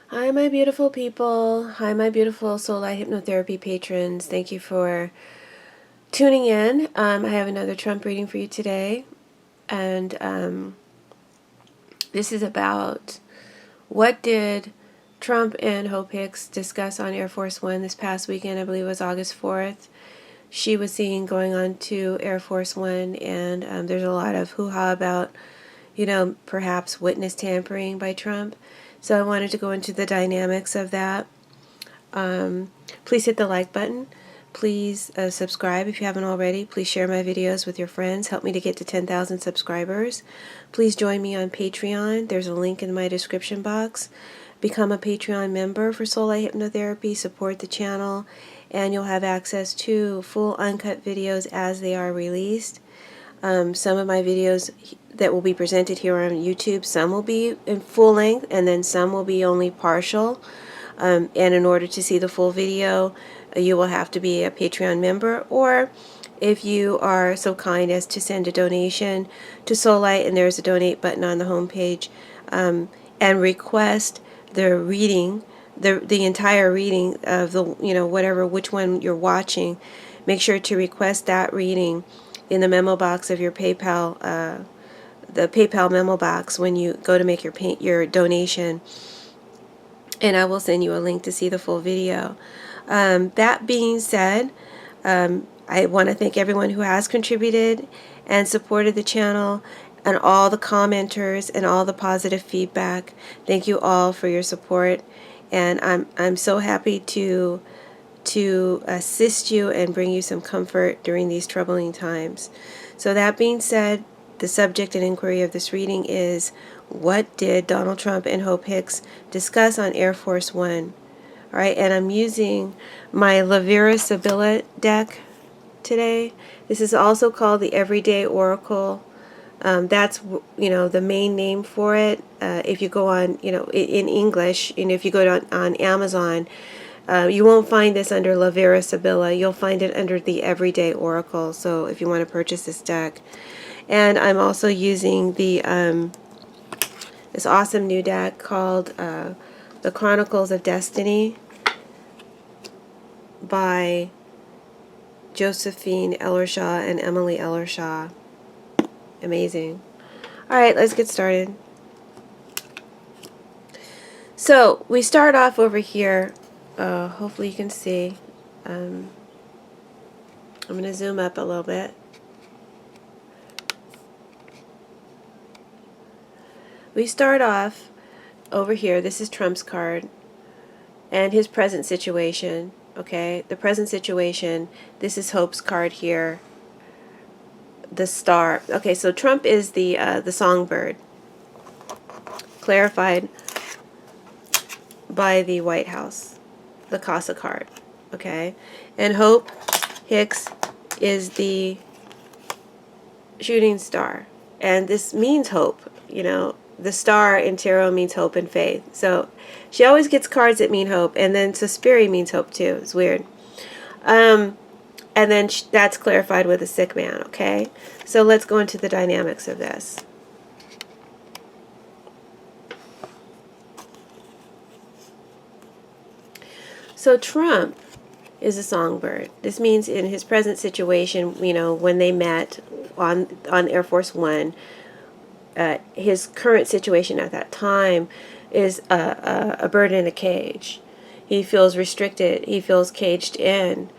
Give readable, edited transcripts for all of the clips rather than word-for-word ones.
Hi, my beautiful people. Hi, my beautiful Soulight Hypnotherapy patrons. Thank you for tuning in. I have another Trump reading for you today. And this is about what did Trump and Hope Hicks discuss on Air Force One this past weekend. I believe it was August 4th. She was seen going on to Air Force One, and there's a lot of hoo-ha about, perhaps witness tampering by Trump. So I wanted to go into the dynamics of that. Please hit the like button. Please subscribe if you haven't already. Please share my videos with your friends. Help me to get to 10,000 subscribers. Please join me on Patreon. There's a link in my description box. Become a Patreon member for Soulight Hypnotherapy. Support the channel, and you'll have access to full uncut videos as they are released. Some of my videos that will be presented here on YouTube, some will be in full length, and then some will be only partial. And in order to see the full video, you will have to be a Patreon member, or if you are so kind as to send a donation to Soulight, and there's a donate button on the homepage, and request the reading, the entire reading of the, which one you're watching. Make sure to request that reading in the memo box of your PayPal, the PayPal memo box when you go to make your donation, and I will send you a link to see the full video. That being said, I want to thank everyone who has contributed and supported the channel, and all the commenters and all the positive feedback. Thank you all for your support, and I'm so happy to assist you and bring you some comfort during these troubling times. So that being said, the subject and inquiry of this reading is, what did Donald Trump and Hope Hicks discuss on Air Force One? All right, and I'm using my Sibilla deck today. This is also called the Everyday Oracle. That's, the main name for it. If you go on, in English, and if you go on Amazon, you won't find this under Sibilla. You'll find it under the Everyday Oracle. So if you want to purchase this deck. And I'm also using the this awesome new deck called The Chronicles of Destiny by Josephine Ellershaw and Emily Ellershaw. Amazing. All right, let's get started. So we start off over here. Hopefully you can see. I'm going to zoom up a little bit. We start off over here. This is Trump's card and his present situation. Okay, the present situation. This is Hope's card here. The star. Okay, so Trump is the songbird, clarified by the White House, the Casa card. Okay, and Hope Hicks is the shooting star, and this means hope. The star in tarot means hope and faith. So she always gets cards that mean hope, and then Suspiri means hope too. It's weird. And then that's clarified with a sick man, okay? So let's go into the dynamics of this. So Trump is a songbird. This means in his present situation, when they met on Air Force One, his current situation at that time is a bird in a cage. He feels restricted. He feels caged in,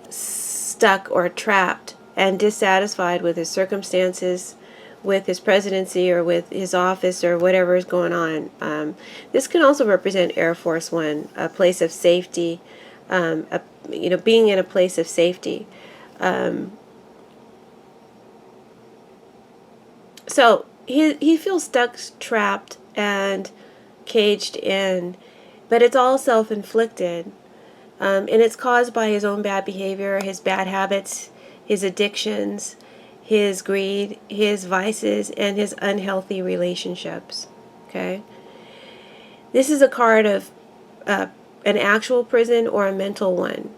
stuck or trapped, and dissatisfied with his circumstances, with his presidency, or with his office, or whatever is going on. This can also represent Air Force One, a place of safety, being in a place of safety. So he feels stuck, trapped, and caged in, but it's all self-inflicted, and it's caused by his own bad behavior, his bad habits, his addictions, his greed, his vices, and his unhealthy relationships. Okay, this is a card of an actual prison or a mental one.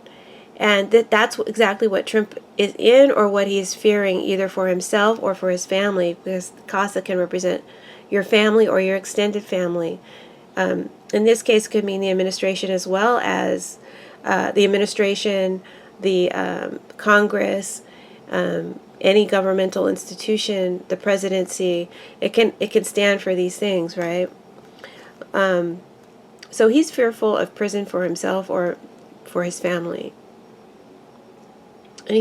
And that's exactly what Trump is in, or what he's fearing, either for himself or for his family, because Casa can represent your family or your extended family. In this case, it could mean the administration as well as the administration, the Congress, any governmental institution, the presidency. It can stand for these things, right? So he's fearful of prison for himself or for his family. And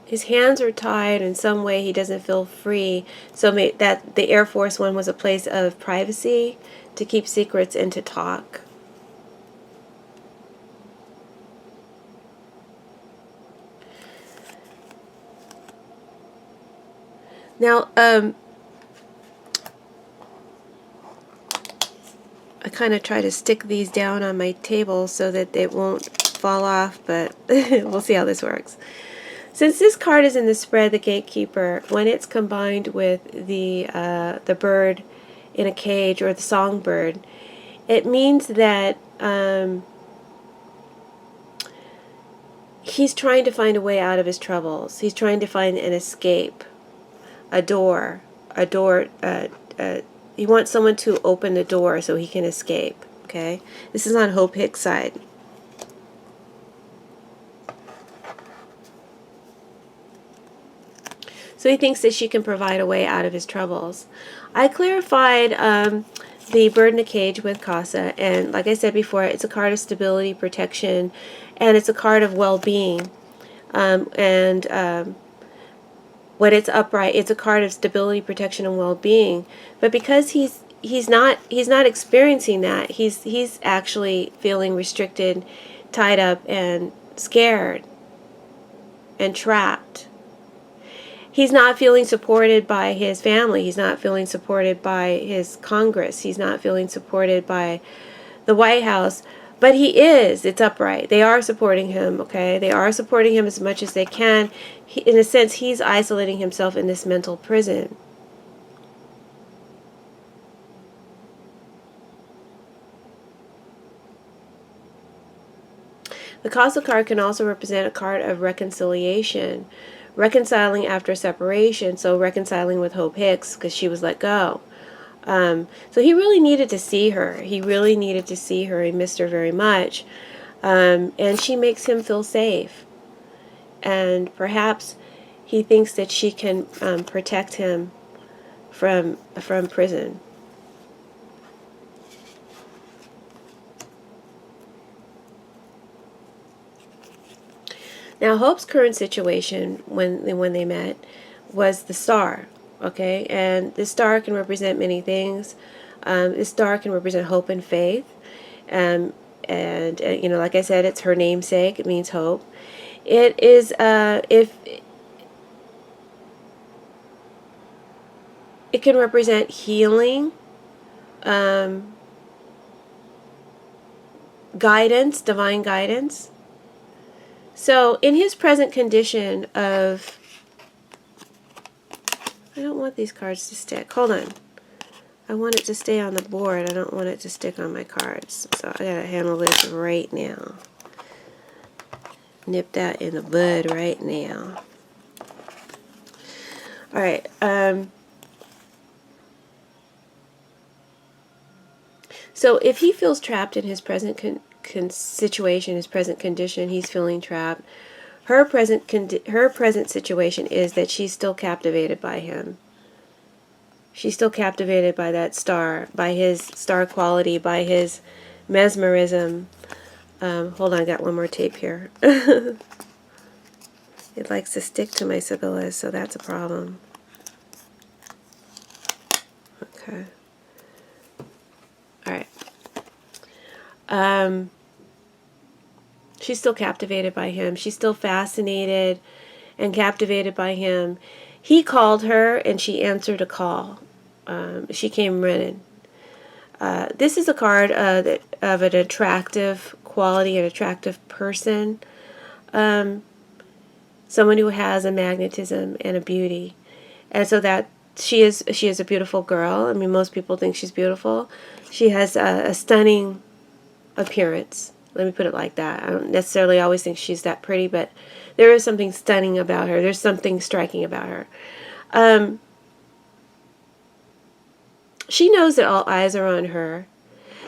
his hands are tied in some way. He doesn't feel free. So that the Air Force One was a place of privacy, to keep secrets and to talk. Now, I kind of try to stick these down on my table so that they won't fall off, but we'll see how this works. Since this card is in the spread, the Gatekeeper, when it's combined with the bird in a cage, or the songbird, it means that he's trying to find a way out of his troubles. He's trying to find an escape, a door. He wants someone to open the door so he can escape. Okay, this is on Hope Hicks' side. So he thinks that she can provide a way out of his troubles. I clarified the bird in a cage with Casa, and like I said before, it's a card of stability, protection, and it's a card of well-being. When it's upright, it's a card of stability, protection, and well-being. But because he's not experiencing that, he's actually feeling restricted, tied up, and scared, and trapped. He's not feeling supported by his family. He's not feeling supported by his Congress. He's not feeling supported by the White House. But he is. It's upright. They are supporting him, okay? They are supporting him as much as they can. In a sense, he's isolating himself in this mental prison. The Casa card can also represent a card of reconciliation. Reconciling after separation, so reconciling with Hope Hicks because she was let go. So he really needed to see her. He really needed to see her. He missed her very much. And she makes him feel safe. And perhaps he thinks that she can protect him from prison. Now, Hope's current situation when they met was the star, okay? And the star can represent many things. This star can represent hope and faith. And you know, like I said, it's her namesake. It means hope. It is, if it can represent healing, guidance, divine guidance. So in his present condition of, I don't want these cards to stick. Hold on. I want it to stay on the board. I don't want it to stick on my cards. So I gotta handle this right now. Nip that in the bud right now. All right. So if he feels trapped in his present situation, his present condition, he's feeling trapped. Her present situation is that she's still captivated by him. She's still captivated by that star, by his star quality, by his mesmerism. Hold on, I got one more tape here. It likes to stick to my Sibilla, so that's a problem. Okay. All right. She's still captivated by him. She's still fascinated and captivated by him. He called her, and she answered a call. She came running. This is a card of an attractive quality, an attractive person. Someone who has a magnetism and a beauty. And so that she is a beautiful girl. I mean, most people think she's beautiful. She has a stunning appearance. Let me put it like that. I don't necessarily always think she's that pretty, but there is something stunning about her. There's something striking about her. She knows that all eyes are on her.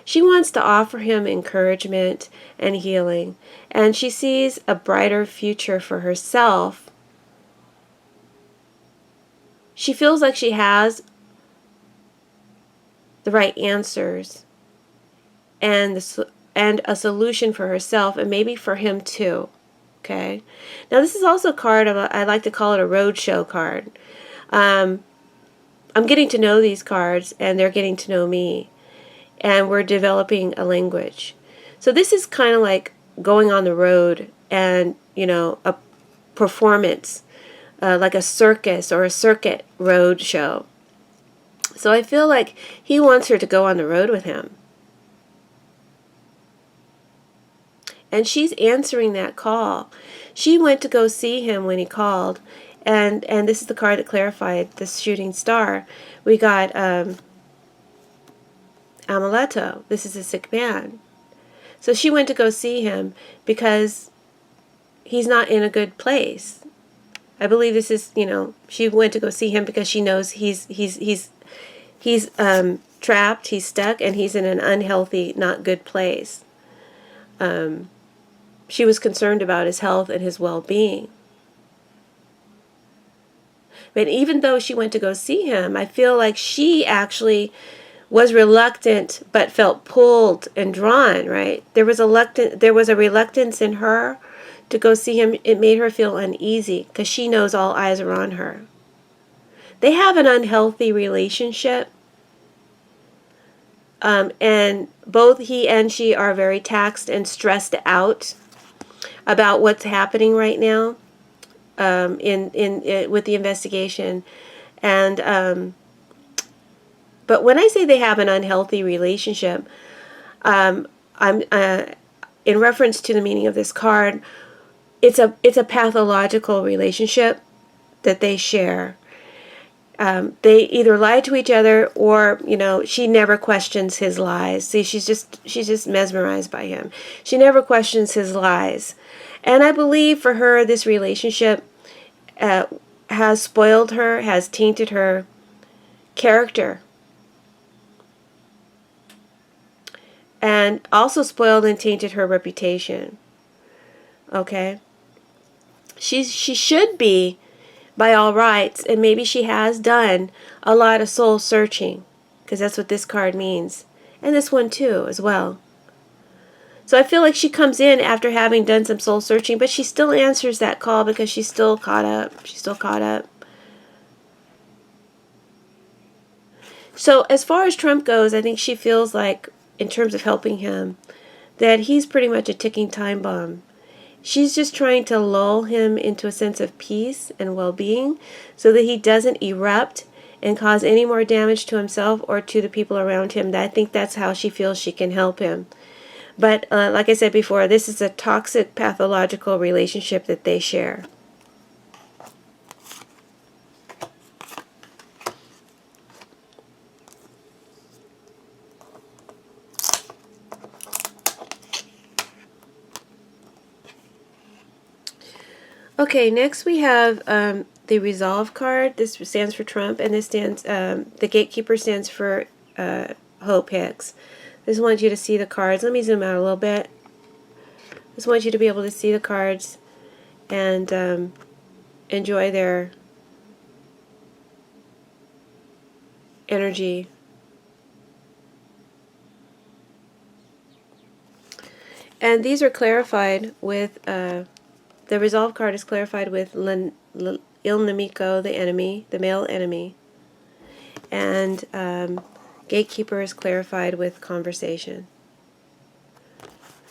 She wants to offer him encouragement and healing, and she sees a brighter future for herself. She feels like she has the right answers and a solution for herself, and maybe for him too. Okay. Now this is also a card of I like to call it a roadshow card. I'm getting to know these cards, and they're getting to know me, and we're developing a language. So this is kind of like going on the road and, a performance, like a circus or a circuit road show. So I feel like he wants her to go on the road with him. And she's answering that call. She went to go see him when he called, and this is the card that clarified the shooting star. We got Amuleto. This is a sick man. So she went to go see him because he's not in a good place. I believe this is, she went to go see him because she knows he's trapped, he's stuck, and he's in an unhealthy, not good place. She was concerned about his health and his well-being. But even though she went to go see him, I feel like she actually was reluctant but felt pulled and drawn, right? There was a reluctance in her to go see him. It made her feel uneasy because she knows all eyes are on her. They have an unhealthy relationship. And both he and she are very taxed and stressed out about what's happening right now with the investigation. And but when I say they have an unhealthy relationship, I'm in reference to the meaning of this card. It's a pathological relationship that they share. They either lie to each other, or she never questions his lies. See, she's just mesmerized by him. She never questions his lies, and I believe for her this relationship has spoiled her, has tainted her character, and also spoiled and tainted her reputation. Okay, she should be, by all rights, and maybe she has done a lot of soul searching, because that's what this card means, and this one too as well. So I feel like she comes in after having done some soul searching, but she still answers that call because she's still caught up. So as far as Trump goes, I think she feels like, in terms of helping him, that he's pretty much a ticking time bomb. She's just trying to lull him into a sense of peace and well-being so that he doesn't erupt and cause any more damage to himself or to the people around him. I think that's how she feels she can help him. But like I said before, this is a toxic, pathological relationship that they share. Okay, next we have the Resolve card. This stands for Trump, and this stands, the Gatekeeper stands for Hope Hicks. I just want you to see the cards. Let me zoom out a little bit. I just want you to be able to see the cards and enjoy their energy. And these are clarified with, the Resolve card is clarified with Il Nemico, the enemy, the male enemy. And Gatekeeper is clarified with Conversation.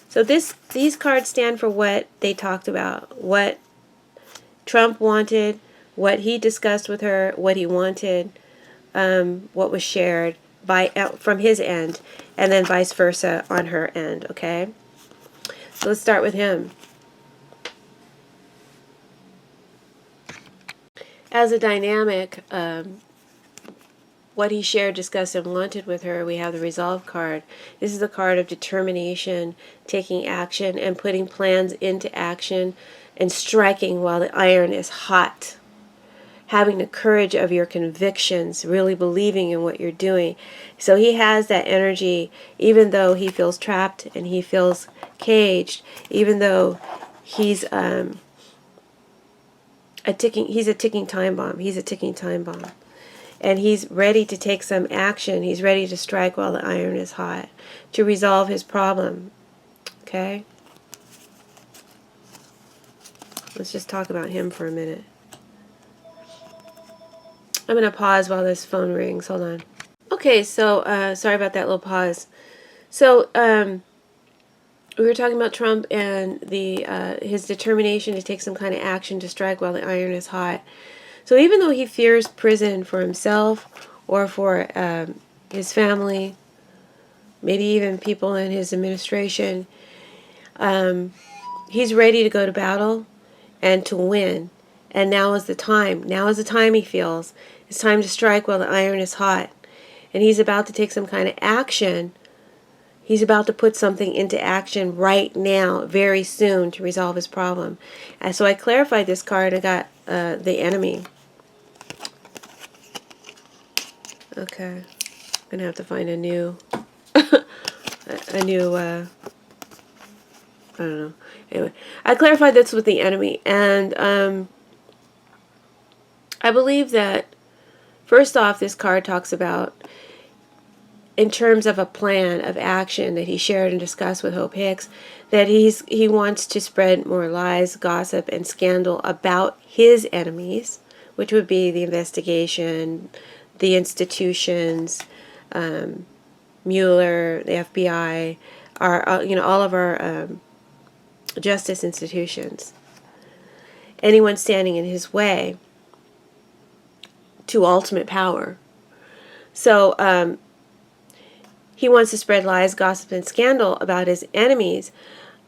So these cards stand for what they talked about, what Trump wanted, what he discussed with her, what he wanted, what was shared from his end, and then vice versa on her end, okay? So let's start with him. As a dynamic, what he shared, discussed, and wanted with her, we have the Resolve card. This is the card of determination, taking action, and putting plans into action, and striking while the iron is hot. having the courage of your convictions, really believing in what you're doing. So he has that energy, even though he feels trapped and he feels caged, even though he's a ticking time bomb. He's a ticking time bomb. And he's ready to take some action. He's ready to strike while the iron is hot to resolve his problem. Okay? Let's just talk about him for a minute. I'm going to pause while this phone rings. Hold on. Okay, so sorry about that little pause. So we were talking about Trump and his determination to take some kind of action to strike while the iron is hot. So even though he fears prison for himself or for his family, maybe even people in his administration, he's ready to go to battle and to win. And now is the time. Now is the time, he feels. It's time to strike while the iron is hot. And he's about to take some kind of action. He's about to put something into action right now, very soon, to resolve his problem. And so I clarified this card. I got the enemy. Okay. I'm going to have to find a new... I don't know. Anyway, I clarified this with the enemy. And I believe that, first off, this card talks about, in terms of a plan of action that he shared and discussed with Hope Hicks, that he wants to spread more lies, gossip, and scandal about his enemies, which would be the investigation, the institutions, Mueller, the FBI, all of our justice institutions. Anyone standing in his way to ultimate power. So he wants to spread lies, gossip, and scandal about his enemies.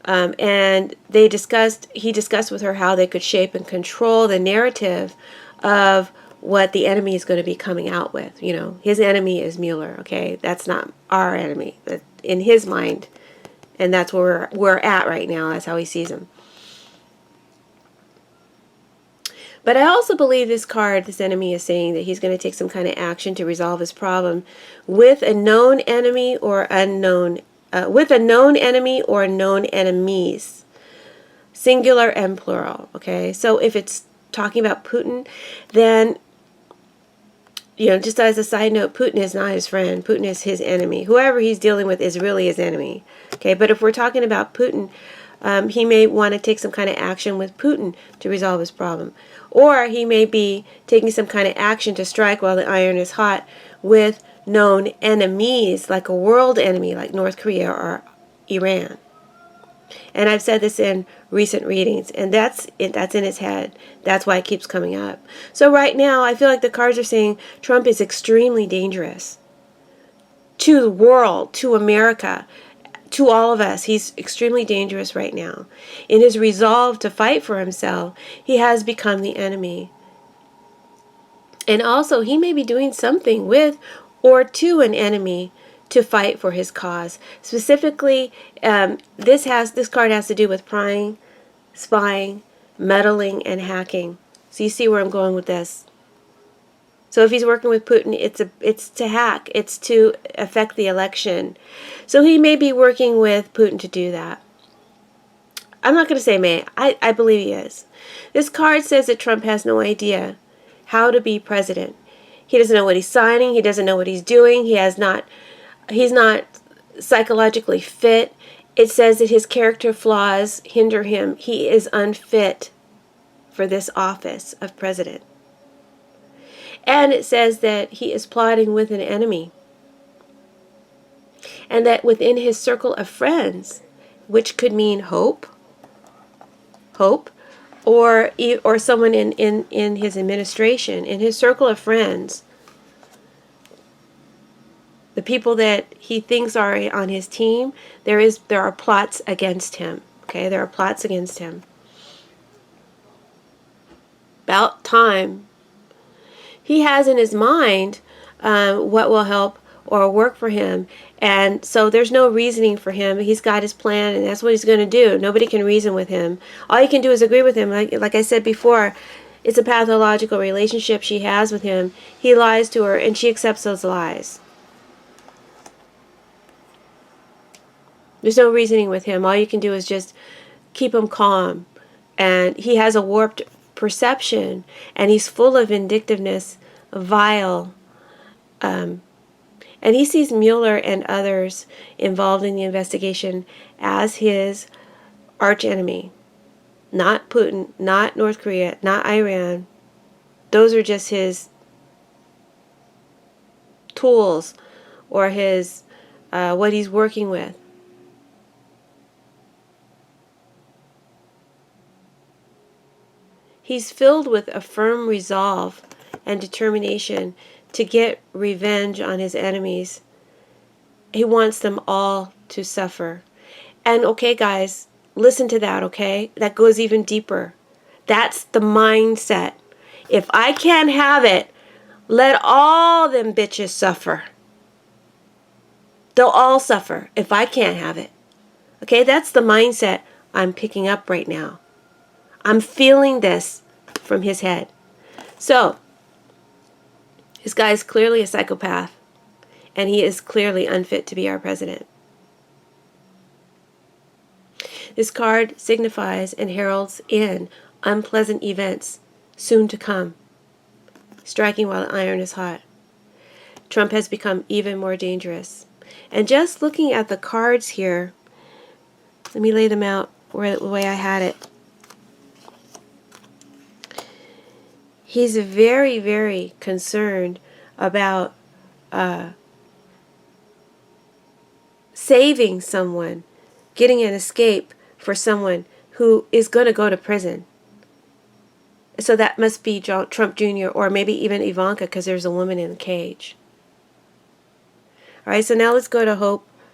And he discussed with her how they could shape and control the narrative of what the enemy is going to be coming out with. His enemy is Mueller, okay? That's not our enemy. In his mind, and that's where we're at right now. That's how he sees him. But I also believe this enemy is saying that he's going to take some kind of action to resolve his problem with a known enemy or known enemies, singular and plural. Okay, so if it's talking about Putin, then just as a side note, Putin is not his friend. Putin is his enemy. Whoever he's dealing with is really his enemy. Okay, but if we're talking about Putin, he may want to take some kind of action with Putin to resolve his problem. Or he may be taking some kind of action to strike while the iron is hot with known enemies, like a world enemy, like North Korea or Iran. And I've said this in recent readings, and that's in his head. That's why it keeps coming up. So right now, I feel like the cards are saying Trump is extremely dangerous to the world, to America, to all of us. He's extremely dangerous right now. In his resolve to fight for himself, he has become the enemy. And also, he may be doing something with or to an enemy to fight for his cause. Specifically, this card has to do with prying, spying, meddling, and hacking. So you see where I'm going with this. So if he's working with Putin, it's to hack. It's to affect the election. So he may be working with Putin to do that. I'm not going to say may. I believe he is. This card says that Trump has no idea how to be president. He doesn't know what he's signing. He doesn't know what he's doing. He's not psychologically fit. It says that his character flaws hinder him. He is unfit for this office of president. And it says that he is plotting with an enemy. And that within his circle of friends, which could mean hope, or someone in his administration, in his circle of friends, the people that he thinks are on his team, there are plots against him. Okay, there are plots against him. About time. He has in his mind what will help or work for him. And so there's no reasoning for him. He's got his plan, and that's what he's going to do. Nobody can reason with him. All you can do is agree with him. Like I said before, It's a pathological relationship she has with him. He lies to her, and she accepts those lies. There's no reasoning with him. All you can do is just keep him calm. And he has a warped perception, and he's full of vindictiveness, vile. And he sees Mueller and others involved in the investigation as his archenemy. Not Putin, not North Korea, not Iran. Those are just his tools, or his what he's working with. He's filled with a firm resolve and determination to get revenge on his enemies. He wants them all to suffer. And okay, guys, listen to that, okay? That goes even deeper. That's the mindset. If I can't have it, let all them bitches suffer. They'll all suffer if I can't have it. Okay, that's the mindset I'm picking up right now. I'm feeling this from his head. So, this guy is clearly a psychopath, and he is clearly unfit to be our president. This card signifies and heralds in unpleasant events soon to come, striking while the iron is hot. Trump has become even more dangerous. And just looking at the cards here, let me lay them out the way I had it. He's very, very concerned about saving someone, getting an escape for someone who is going to go to prison. So that must be Trump Jr. or maybe even Ivanka, because there's a woman in the cage. All right, so now let's go to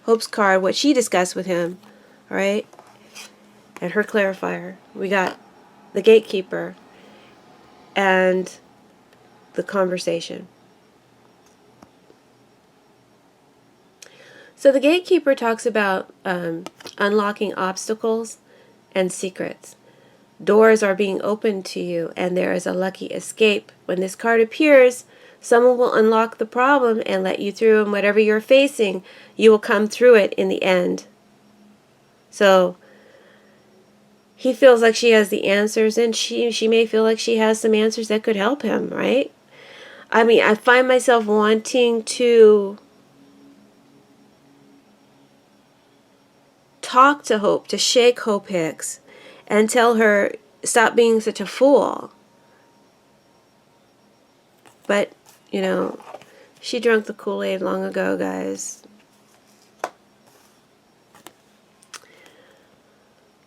Hope's card, what she discussed with him, all right, and her clarifier. We got the gatekeeper and the conversation. So the gatekeeper talks about unlocking obstacles and secrets. Doors are being opened to you, and there is a lucky escape. When this card appears, someone will unlock the problem and let you through, and whatever you're facing, you will come through it in the end. So he feels like she has the answers, and she may feel like she has some answers that could help him, right? I mean, I find myself wanting to talk to Hope, to shake Hope Hicks, and tell her, stop being such a fool. But, you know, she drank the Kool-Aid long ago, guys.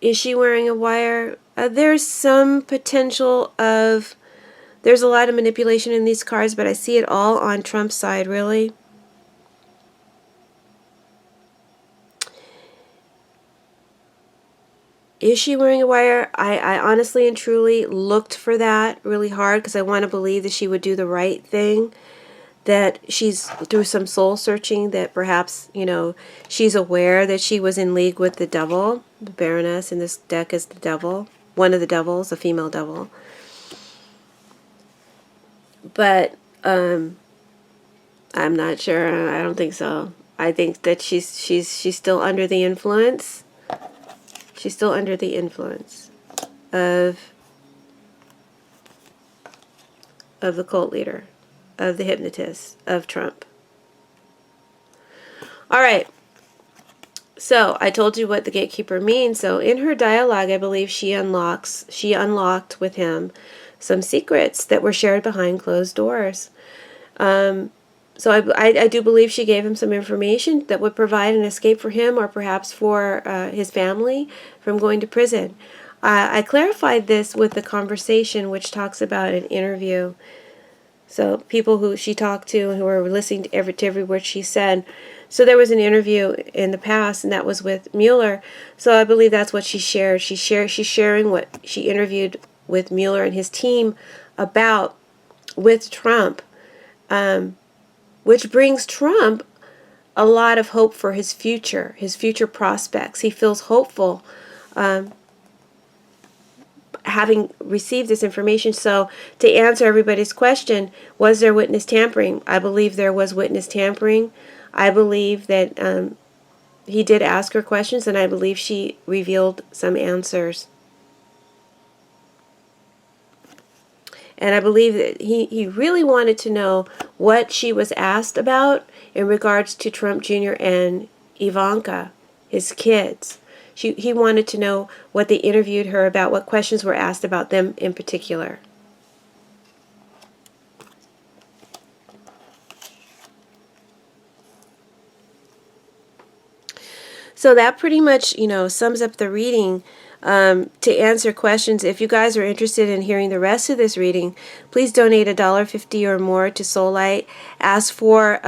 Is she wearing a wire? There's some potential of, there's a lot of manipulation in these cards, but I see it all on Trump's side, really. Is she wearing a wire? I honestly and truly looked for that really hard because I want to believe that she would do the right thing, that she's through some soul searching, that perhaps, you know, she's aware that she was in league with the devil. The Baroness in this deck is the devil, one of the devils, a female devil. But I'm not sure. I don't think so. I think that she's still under the influence. She's still under the influence of the cult leader, of the hypnotist, of Trump. All right. So I told you what the gatekeeper means. So in her dialogue, I believe she unlocked with him some secrets that were shared behind closed doors. So I do believe she gave him some information that would provide an escape for him, or perhaps for his family, from going to prison. I clarified this with the conversation, which talks about an interview. So people who she talked to and who were listening to every word she said. So there was an interview in the past, and that was with Mueller. So I believe that's what she shared. She's sharing what she interviewed with Mueller and his team about with Trump, which brings Trump a lot of hope for his future prospects. He feels hopeful. having received this information. So to answer everybody's question, was there witness tampering? I believe there was witness tampering. I believe that he did ask her questions, and I believe she revealed some answers. And I believe that he really wanted to know what she was asked about in regards to Trump Jr. and Ivanka, his kids. He wanted to know what they interviewed her about, what questions were asked about them in particular. So that pretty much, sums up the reading. To answer questions, if you guys are interested in hearing the rest of this reading, please donate $1.50 or more to Soulight. Ask for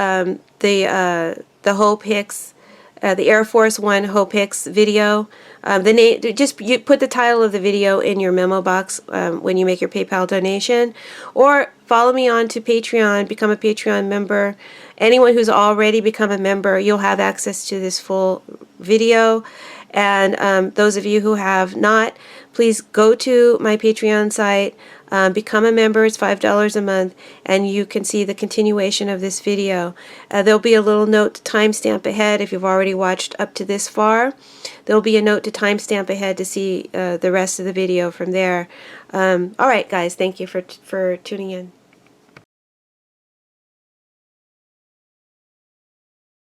the Hope Hicks, the Air Force One Hope Hicks video. The name, you put the title of the video in your memo box when you make your PayPal donation, or follow me on to Patreon. Become a Patreon member. Anyone who's already become a member, you'll have access to this full video. And those of you who have not, please go to my Patreon site, become a member. It's $5 a month, and you can see the continuation of this video. There'll be a little note to timestamp ahead if you've already watched up to this far. There'll be a note to timestamp ahead to see the rest of the video from there. All right, guys, thank you for tuning in.